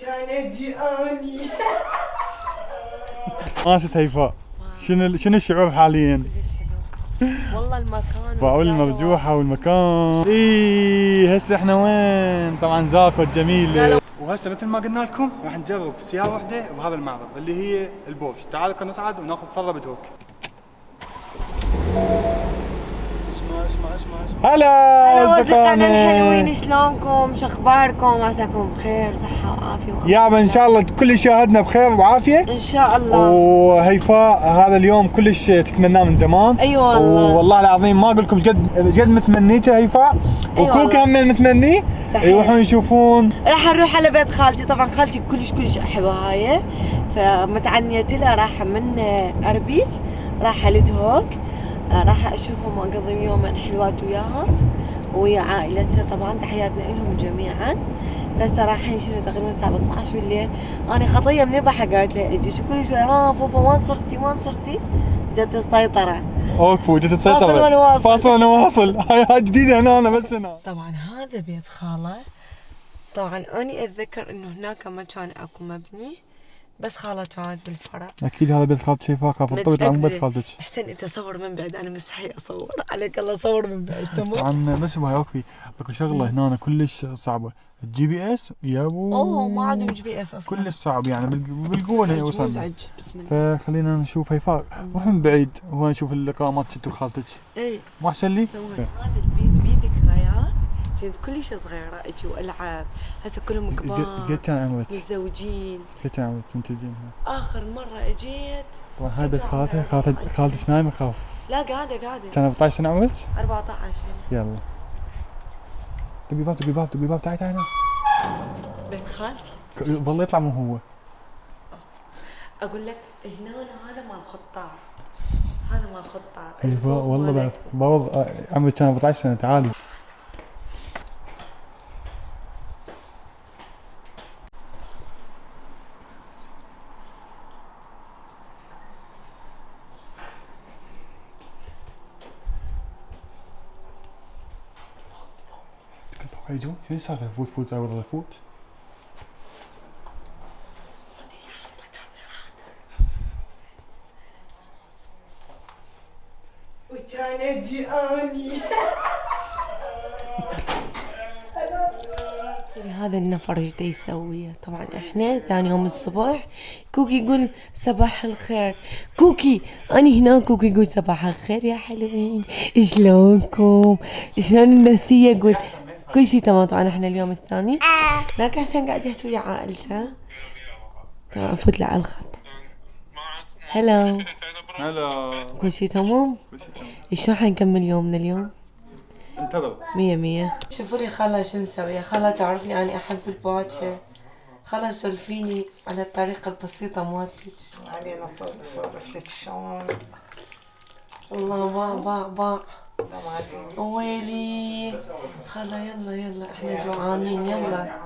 كان جياني. ماست هيفاء، شنو الشعور حاليا؟ والله المكان باقول المرجوحة والمكان. هسه احنا وين؟ طبعا زاكو جميلة. وهسه مثل ما قلنا لكم راح نجرب سيارة واحدة بهذا المعرض اللي هي البورش. تعالوا خلينا نصعد وناخذ فرة بدهوك. اسمع هلا اصدقائنا الحلوين، شلونكم؟ شو اخباركم؟ عساكم بخير صحة وعافية يابا ان شاء الله كل يشاهدنا بخير وعافية ان شاء الله. وهيفاء هذا اليوم كلش تتمناه من زمان. ايوه والله العظيم ما اقول لكم جد متمنيته هيفاء. وكوكا هم متمنيه يروحون يشوفون. راح نروح على بيت خالتي، طبعا خالتي كلش احبها هاي، فمتعنيت لها. رايحة من اربيل رايحة لدهوك، راح اشوفهم واقضي يومين حلوات وياها ويا عائلتها. طبعا تحياتنا لهم جميعا. هسه رايحين شنو تقريبا الساعه 12 بالليل. انا خطيه من البحر قالت لي اجي كل شوي فوفا وين صرتي جت السيطره. اوكي جت السيطره. فاصل ونواصل. هاي جديده هنا أنا بس هنا. طبعا هذا بيت خاله. طبعا اني اتذكر انه هناك ما كان اكو مبني، بس خاله كانت بالفرع. اكيد هذا بيت خالتك شيء فاخر فطبت عن بيت خالتك. احسن انت صور من بعد، انا مستحي اصور عليك الله. صور من بعد تمام. طبعا بس هاي اكو شغله هنا كلش صعبه، الجي بي اس يا ابو. اوه ما عندهم جي بي اس اصلا، كلش صعب يعني بالقوه اللي وصلنا. مزعج. بسم الله. فخلينا نشوف هيفاء روح من بعيد وين نشوف الاقامات انت وخالتك. اي مو احسن لي؟ هذا البيت بيه ذكريات، كنت كلش صغيره اجي والعب. هسه كلهم كبار. قد كان عمرك؟ متزوجين. قد كان عمرك من تجين؟ اخر مره اجيت طبعا هاي بيت خالتك نايمه خاف. لا قاعده. كان 14 سنه عمرك؟ 14. يلا دقي باب تعي هنا. بيت خالتي والله يطلع مو هو. اقول لك هنا هذا مال خطار، هذا مال خطار. ايوه والله بعوض عمري كان 14 سنه. تعالي هيجو شو السالفه؟ فوت زي وضع الفوت. وكان جياني. هذا النفر ايش دا يسوي؟ طبعا احنا ثاني يوم الصبح كوكي يقول صباح الخير. كوكي اني هنا. كوكي يقول صباح الخير يا حلوين، شلونكم؟ شلون النفسيه؟ يقول كل شيء تمام. طبعا احنا اليوم الثاني لكن حسين قاعد يحكي ويا عائلته. افوت له على الخط. هلا كل شيء تمام؟ شلون حنكمل يومنا اليوم؟ انتظر 100. شوفوا لي خالة شو مسوية. خالة تعرفني أنا أحب الباكر. خالة سولفيني على الطريقة البسيطة مالتك. بعدين اسولف لك شلون. والله باع لا ما ادري. ويلي خالة يلا احنا جوعانين يلا.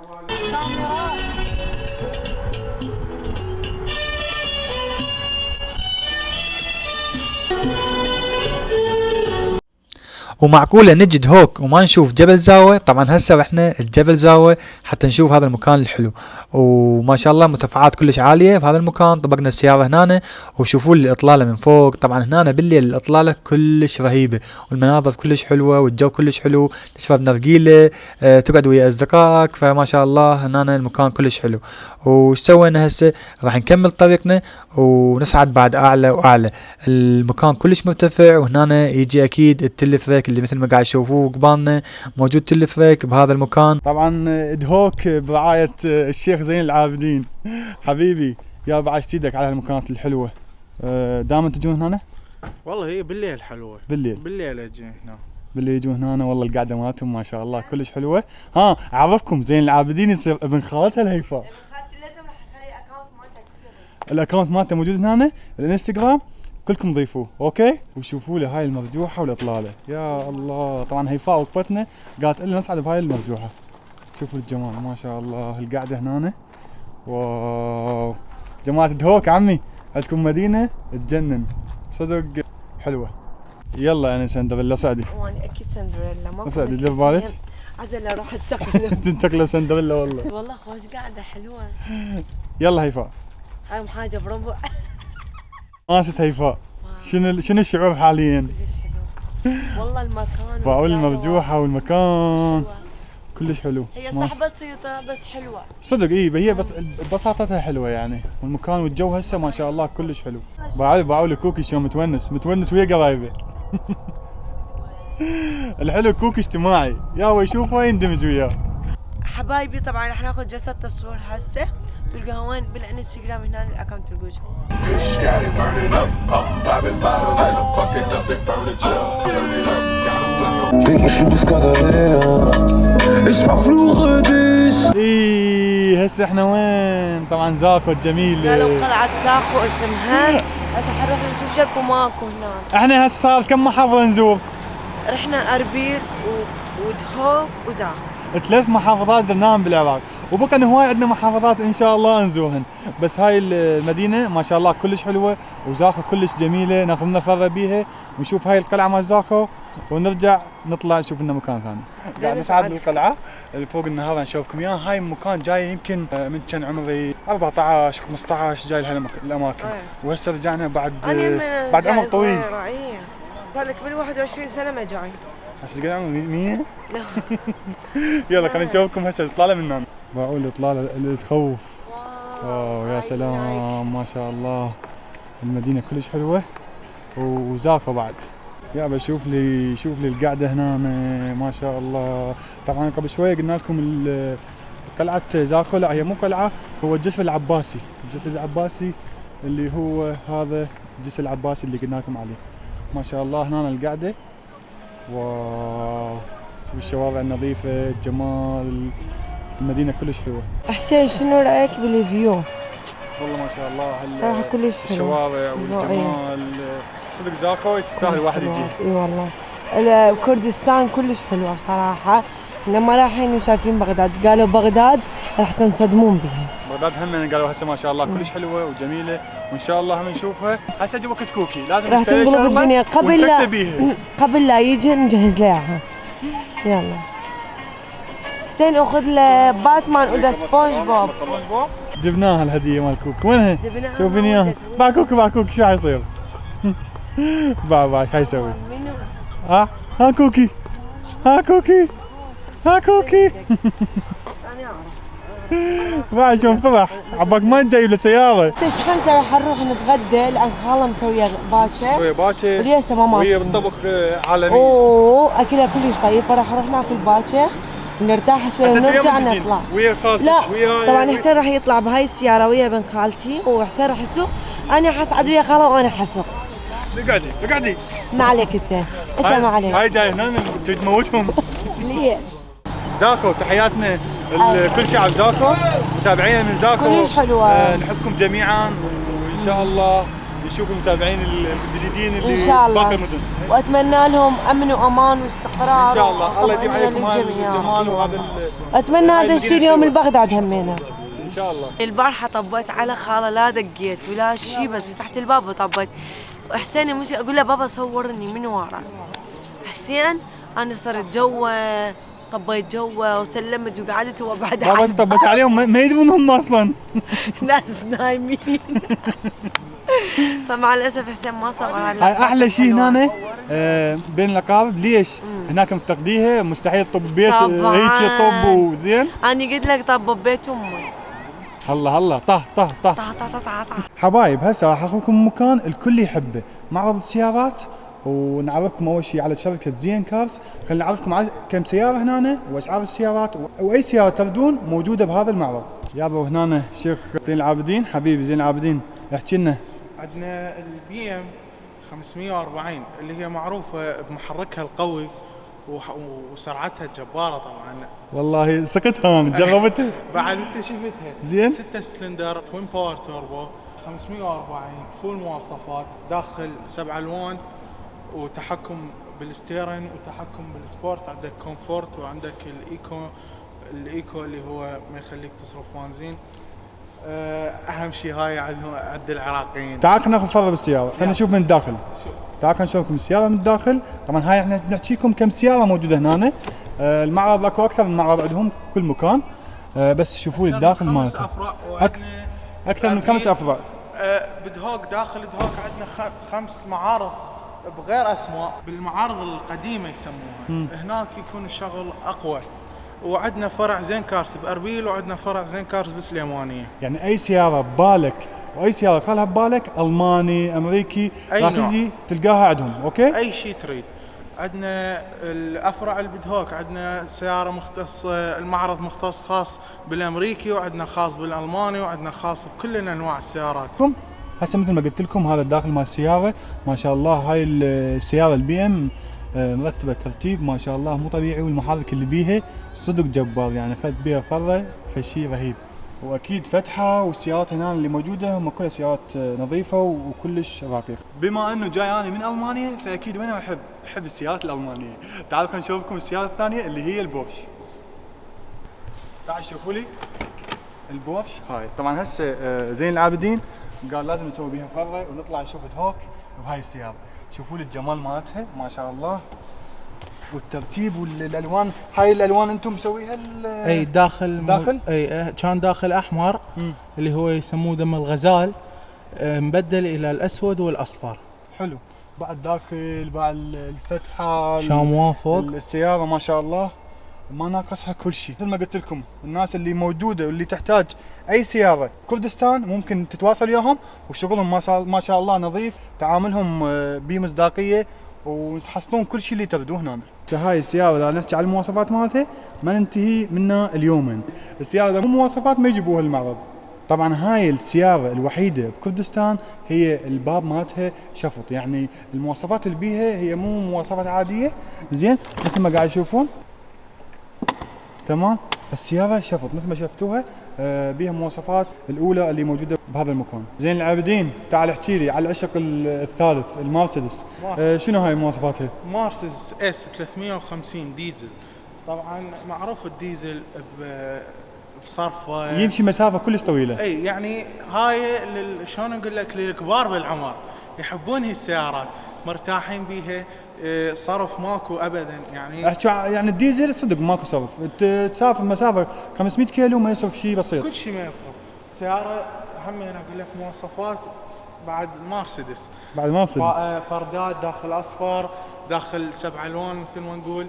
ومعقولة نجد هوك وما نشوف جبل زاوية؟ طبعا هسه رحنا الجبل زاوية حتى نشوف هذا المكان الحلو، وما شاء الله مرتفعات كلش عالية بهذا المكان. طبقنا السيارة هنا وشوفوا لي الإطلالة من فوق. طبعا هنا بالليل الإطلالة كلش رهيبة والمناظر كلش حلوة والجو كلش حلو، تشرب نرجيلة تقعد ويا أصدقائك. فما شاء الله هنا المكان كلش حلو. وش سوينا هسه؟ راح نكمل طريقنا ونصعد بعد أعلى وأعلى. المكان كلش مرتفع وهنا يجي أكيد التلفريك اللي مثل ما قاعد تشوفوه قبالنا موجود تلفريك بهذا المكان. طبعا دهوك برعاية الشيخ زين العابدين حبيبي. يا بعشت ايدك على هالمكانات الحلوة. دائما تجون هنا؟ والله هي بالليل حلوة. بالليل اجي هنا. باللي يجون هنا والله القعدة مالتهم ما شاء الله كلش حلوة. ها اعرفكم زين العابدين يصير ابن خالتها الهيفاء. لازم راح اخلي الاكونت مالتك. الاكونت مالته موجود هنا الانستغرام، كلكم ضيفوه اوكي. وشوفوا لي هاي المرجوحة والاطلالة يا الله. طبعا هيفاء وقفتنا قالت لنا نصعد بهاي المرجوحة. شوفوا الجمال ما شاء الله القعدة هنا. واو جماعة دهوك عمي عندكم مدينة تجنن صدق حلوة. يلا انا سندريلا صعدي. وانا اكيد سندريلا ما صعدي دير بالك. عزل اروح اتقلب. تنتقلب سندريلا والله. والله خوش قاعدة حلوة. يلا هيفاء. هاي حاجة بربع. ماست هيفاء. شنو الشعور حاليا؟ كلش حلو. والله المكان. فاول المرجوحة والمكان. كلش حلو. هي صح بسيطة بس حلوة. صدق هي بس بساطتها حلوة يعني، والمكان والجو هسه ما شاء الله كلش حلو. باعوا كوكي شلون متونس ويا قرايبه. الحلو كوكي اجتماعي، يا يشوفه يندمج وياه. حبايبي طبعا رح ناخذ جلسة تصوير هسه، تلقاها وين بالانستغرام هنا الاكونت تلقوها. هسه احنا وين؟ طبعا زاخو الجميلة. قالوا قلعة زاخو اسمها. هسه حنروح نشوف شكو ماكو هناك. احنا هسه صار كم محافظة نزور؟ رحنا اربيل ودهوك وزاخو. 3 محافظات زرناهم بالعراق، وبقى هواي عندنا محافظات ان شاء الله نزورهن، بس هاي المدينة ما شاء الله كلش حلوة، وزاخو كلش جميلة، ناخذ لنا فرة بيها ونشوف هاي القلعة مال زاخو، ونرجع نطلع نشوف لنا مكان ثاني. قاعد نصعد للقلعة اللي فوق النهار نشوفكم اياها. هاي مكان جاي يمكن من كان عمري 14 15 جاي لهالاماكن، وهسه رجعنا بعد عمر طويل. صار لك من 21 سنة ما جاي. هسه قد عمري 100. لا. يلا خلينا نشوفكم هسه الاطلاله من هنا. معقول الاطلاله اللي تخوف. واو يا سلام ما شاء الله، المدينه كلش حلوه وزاخه بعد. يابا شوف لي القعده هنا ما شاء الله. طبعا قبل شويه قلنا لكم قلعه زاخو، لا هي مو قلعه، هو الجسر العباسي. الجسر العباسي اللي هو هذا الجسر العباسي اللي قلنا لكم عليه. ما شاء الله هنا القعده. واو شوف الشوارع النظيفة، الجمال، المدينة كلش حلوة. حسين شنو رأيك بالفيو؟ والله ما شاء الله صراحة كلش حلو. الشوارع والجمال، صدق زاخو يستاهل الواحد يجي. اي والله. كردستان كلش حلوة بصراحة. لما رايحين وشايفين بغداد قالوا بغداد راح تنصدمون بها. بغداد هم قالوا هسه ما شاء الله كلش حلوة وجميلة، وان شاء الله هم نشوفها. هسه اجى وقت كوكي لازم راح تنقلب الدنيا قبل لا يجي نجهز له اياها. يلا حسين اخذ له باتمان ودا سبونج بوب. جبناها الهدية مال كوكي. وينها؟ شوفيني اياها. باع كوكي شو حيصير؟ باع شو حيسوي؟ ها كوكي بعد شلون فرح عباك ما جايب له سيارة. ايش حنسوي؟ حنروح نتغدى لان خاله مسويه باكر. وليسه ما ماكل. وهي بالطبخ عالمي. اوه اكلها كلش طيب، فراح نروح ناكل باكر ونرتاح شوي ونرجع نطلع. ويا خالتك؟ لا طبعا حسين راح يطلع بهاي السيارة ويا بن خالتي، وحسين راح يسوق، انا حصعد ويا خاله وانا حسوق. اقعدي ما عليك انت ما عليك. هاي جاي هنا تموتهم. ليش؟ زاخو تحياتنا لكل شعب زاخو، متابعينا من زاخو كلش حلوة. نحبكم جميعا، وان شاء الله نشوف المتابعين الجديدين اللي ان شاء الله باقي المدن. واتمنى لهم امن وامان واستقرار ان شاء الله. الله يديم عليكم هذا الجمال وهذا اتمنى هذا الشيء اليوم البغداد همينه ان شاء الله. البارحه طبيت على خاله، لا دقيت ولا شيء، بس فتحت الباب وطبيت. حسين مش اقول له بابا صورني من ورا. حسين انا صرت جوا، طبيت جوا وسلمت وقعدت هو بعد. بابا طبيت عليهم ما يدرون هم اصلا. ناس نايمين. فمع الاسف حسين ما صور. هاي احلى شيء هنا بين الاقارب. ليش؟ هناك مفتقديها، مستحيل طب بيت هيك طب وزين. انا قلت لك طب ببيت امي. هلا طه. حبايب هسه راح اخذكم مكان الكل يحبه، معرض السيارات، ونعرفكم اول شيء على شركه زين كارز. خلينا نعرفكم على كم سياره هنا واسعار السيارات، واي سياره تردون موجوده بهذا المعرض. يابا هنا الشيخ زين العابدين، حبيبي زين العابدين، احكي لنا. عندنا البي ام 540 اللي هي معروفه بمحركها القوي وسرعتها الجباره طبعا. والله سقتها انا جربتها. بعد انت شفتها زين. 6 سلندر توين باور توربو 540 فول مواصفات، داخل 7 الوان، وتحكم بالستيرن وتحكم بالسبورت، عندك كومفورت وعندك الايكو اللي هو ما يخليك تصرف بنزين. اهم شيء هاي عند العراقيين. تعال خلينا ناخذ فرة بالسيارة، خلينا نشوف من الداخل. شوف. تعال خلينا نشوفكم السيارة من الداخل. طبعا هاي احنا نحكيكم كم سيارة موجودة هنا. المعرض اكو اكثر من معرض عندهم كل مكان. بس شوفوا لي الداخل مالته. اكثر من 5 افرع. بدهوك داخل دهوك عندنا 5 معارض بغير اسماء، بالمعارض القديمه يسموها. هناك يكون الشغل اقوى. وعندنا فرع زين كارس باربيل، وعندنا فرع زين كارس بسليمانيه. يعني اي سيارة ببالك واي سيارة خلها ببالك الماني امريكي راح تجي تلقاها عندهم. اوكي اي شيء تريد. عندنا الافرع البدهوك، عندنا سياره مختصه، المعرض مختص خاص بالامريكي، وعندنا خاص بالالماني، وعندنا خاص بكل انواع السيارات. هسه مثل ما قلت لكم هذا الداخل مال السياره ما شاء الله. هاي السياره البي ام مرتبه ترتيب ما شاء الله مو طبيعي، والمحرك اللي بيها صدق جبار، يعني اخذت بيها فره فشي رهيب. واكيد فتحه، والسيارات هنا اللي موجوده هم كلها سيارات نظيفه وكلش راقيه. بما انه جاي انا من المانيا فاكيد وانا احب السيارات الالمانيه. تعالوا خلينا نشوفكم السياره الثانيه اللي هي البورش. تعالوا شوفوا لي البورش هاي. طبعا هسه زين العابدين قال لازم نسوي بيها فره ونطلع نشوف دهوك بهاي السياره. شوفوا لي الجمال مالتها ما شاء الله، والترتيب والالوان. هاي الالوان انتم مسويها اي داخل اي كان داخل احمر اللي هو يسموه دم الغزال، مبدل الى الاسود والاصفر. حلو. بعد داخل بعد الفتحه شامواه فوق السياره ما شاء الله ما ناقصها كل شيء. مثل ما قلت لكم الناس اللي موجوده واللي تحتاج اي سياره كردستان ممكن تتواصل وياهم، وشغلهم ما شاء الله نظيف، تعاملهم بمصداقيه، وتحصلون كل شيء اللي تريدوه هنا. هاي السياره اذا نحكي على المواصفات مالتها ما ننتهي منها اليومين. السياره اذا مو مواصفات ما يجيبوها المعرض. طبعا هاي السياره الوحيده بكردستان هي الباب مالتها شفط، يعني المواصفات اللي بيها هي مو مواصفات عاديه. زين مثل ما قاعد تشوفون تمام. السياره شفط مثل ما شفتوها، بيها مواصفات الاولى اللي موجوده بهذا المكان. زين العابدين تعال احكي لي على العشق الثالث المرسيدس. شنو هاي مواصفاتها؟ مرسيدس اس 350 ديزل. طبعا معروف الديزل بصرفه يمشي مسافه كلش طويله. اي يعني هاي شلون اقول لك للكبار بالعمر يحبون هي السيارات، مرتاحين بيها، صرف ماكو ابدا. يعني الديزل صدق ماكو صرف، تسافر مسافه 500 كيلو ما يصرف شيء بسيط. كل شيء ما يصرف. سياره هم انا اقول لك مواصفات بعد مرسيدس. فردات داخل اصفر، داخل 7 الوان مثل ما نقول،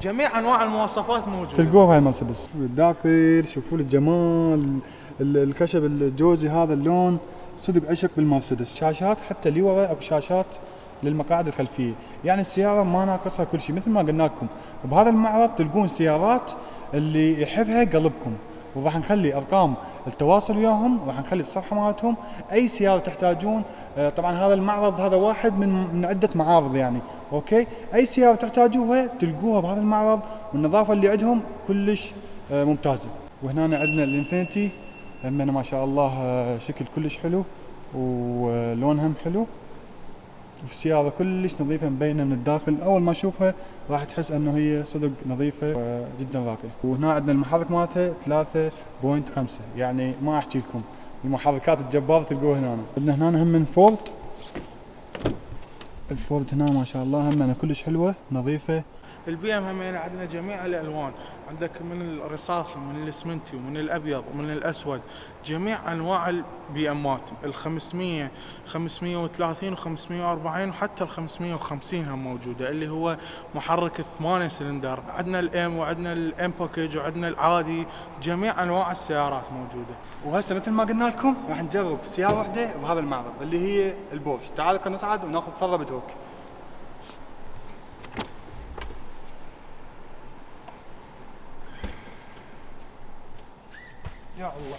جميع انواع المواصفات موجوده تلقوها هاي مرسيدس. بالداخل شوفوا الجمال، الخشب الجوزي هذا اللون صدق عشق بالمرسيدس. شاشات حتى اللي ورا اكو شاشات للمقاعد الخلفيه، يعني السياره ما ناقصها كل شيء. مثل ما قلنا لكم بهذا المعرض تلقون السيارات اللي يحبها قلبكم، وراح نخلي ارقام التواصل وياهم، راح نخلي الصفحه مالتهم. اي سياره تحتاجون، طبعا هذا المعرض هذا واحد من عده معارض يعني. اوكي اي سياره تحتاجوها تلقوها بهذا المعرض، والنظافه اللي عندهم كلش ممتازه. وهنا عندنا الانفينيتي همنا ما شاء الله شكل كلش حلو ولونها حلو، والسيارة كلش نظيفة مبينة من الداخل. أول ما تشوفها راح تحس أنه هي صدق نظيفة جدا راقية. وهنا عندنا المحرك مالتها 3.5، يعني ما أحكي لكم المحركات الجبارة تلقوها هنا. عندنا هنا هم من فورد. الفورد هنا ما شاء الله هم كلش حلوة نظيفة. البي ام همين عندنا جميع الالوان، عندك من الرصاصي ومن الاسمنتي ومن الابيض ومن الاسود، جميع انواع البي امات، ال 500 530 و 540 وحتى ال 550 هم موجوده، اللي هو محرك 8 سلندر. عندنا الام وعندنا الام باكج وعندنا العادي، جميع انواع السيارات موجوده. وهسه مثل ما قلنا لكم راح نجرب سياره واحده بهذا المعرض اللي هي البورش. تعالوا خلينا نصعد وناخذ فره بدوك. يا الله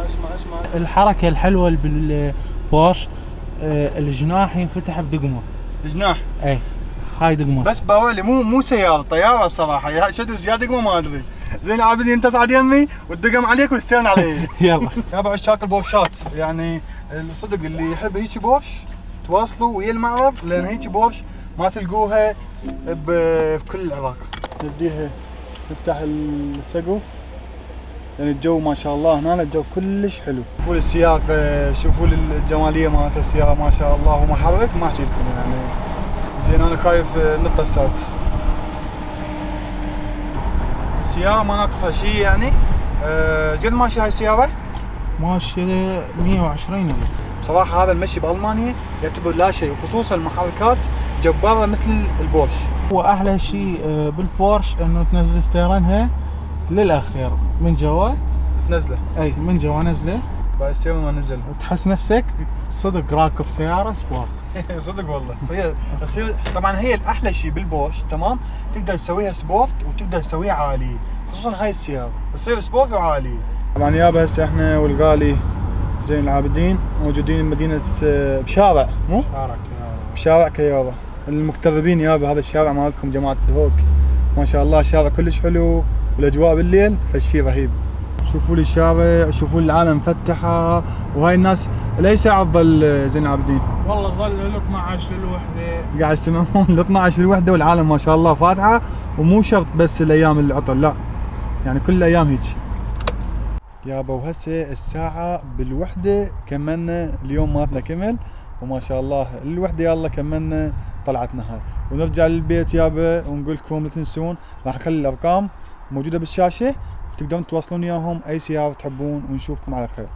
اسمع الحركه الحلوه بالبورش، الجناح ينفتح بدقمه. الجناح اي هاي دقمه بس باولي مو سياره، طياره بصراحه. يا شدوا زياده دقمه ما ادري. زين عابدين انت تصعد يمي والدقم عليك والستيرن علي. يلا يابا عشاق البورشات، يعني الصدق اللي يحب هيك بورش تواصلوا ويا المعرض، لان هيك بورش ما تلقوها بكل العراق. نبديها نفتح السقف. يعني الجو ما شاء الله هنا الجو كلش حلو. شوفوا السياق، شوفوا الجماليه مالت السياره ما شاء الله، ومحرك ما احكي لكم يعني. زين انا خايف نط السقف. السياره ما ناقصها شيء يعني. جد ماشي هاي السياره ماشي 120,000. بصراحه هذا المشي بالمانيا يعتبر لا شيء، خصوصا المحركات جباره مثل البورش. هو احلى شيء بالبورش انه تنزل ستيرنها للاخير من جوا. تنزله اي من جوا نزله، بعد السياره ما نزل. تحس نفسك صدق راكب سياره سبورت. صدق والله. تصير طبعا هي الاحلى شيء بالبورش، تمام، تقدر تسويها سبورت وتقدر تسويها عالي، خصوصا هاي السياره تصير سبورت وعالي. طبعا يابا هسه احنا والغالي زين العابدين موجودين بمدينه بشارع، مو بشارع كيارة. المغتربين يابا، هذا الشارع مالتكم جماعه دهوك ما شاء الله، شارع كلش حلو، والاجواء بالليل فشي رهيب. شوفوا لي الشارع، شوفوا لي العالم مفتحه، وهاي الناس لاي ساعه تظل زين العابدين؟ والله ظل ل 12 للوحده قاعد يستمعون ل 12 الوحده، والعالم ما شاء الله فاتحه، ومو شرط بس الايام العطل، لا يعني كل الايام هيك يابا. وهسه الساعه بالوحده كملنا اليوم مالتنا كمل، وما شاء الله الوحده يلا كملنا طلعتنا هاي، ونرجع للبيت يابا. ونقول لكم لا تنسون راح نخلي الارقام موجوده بالشاشه، تقدرون تواصلون اياهم اي سياره تحبون، ونشوفكم على خير.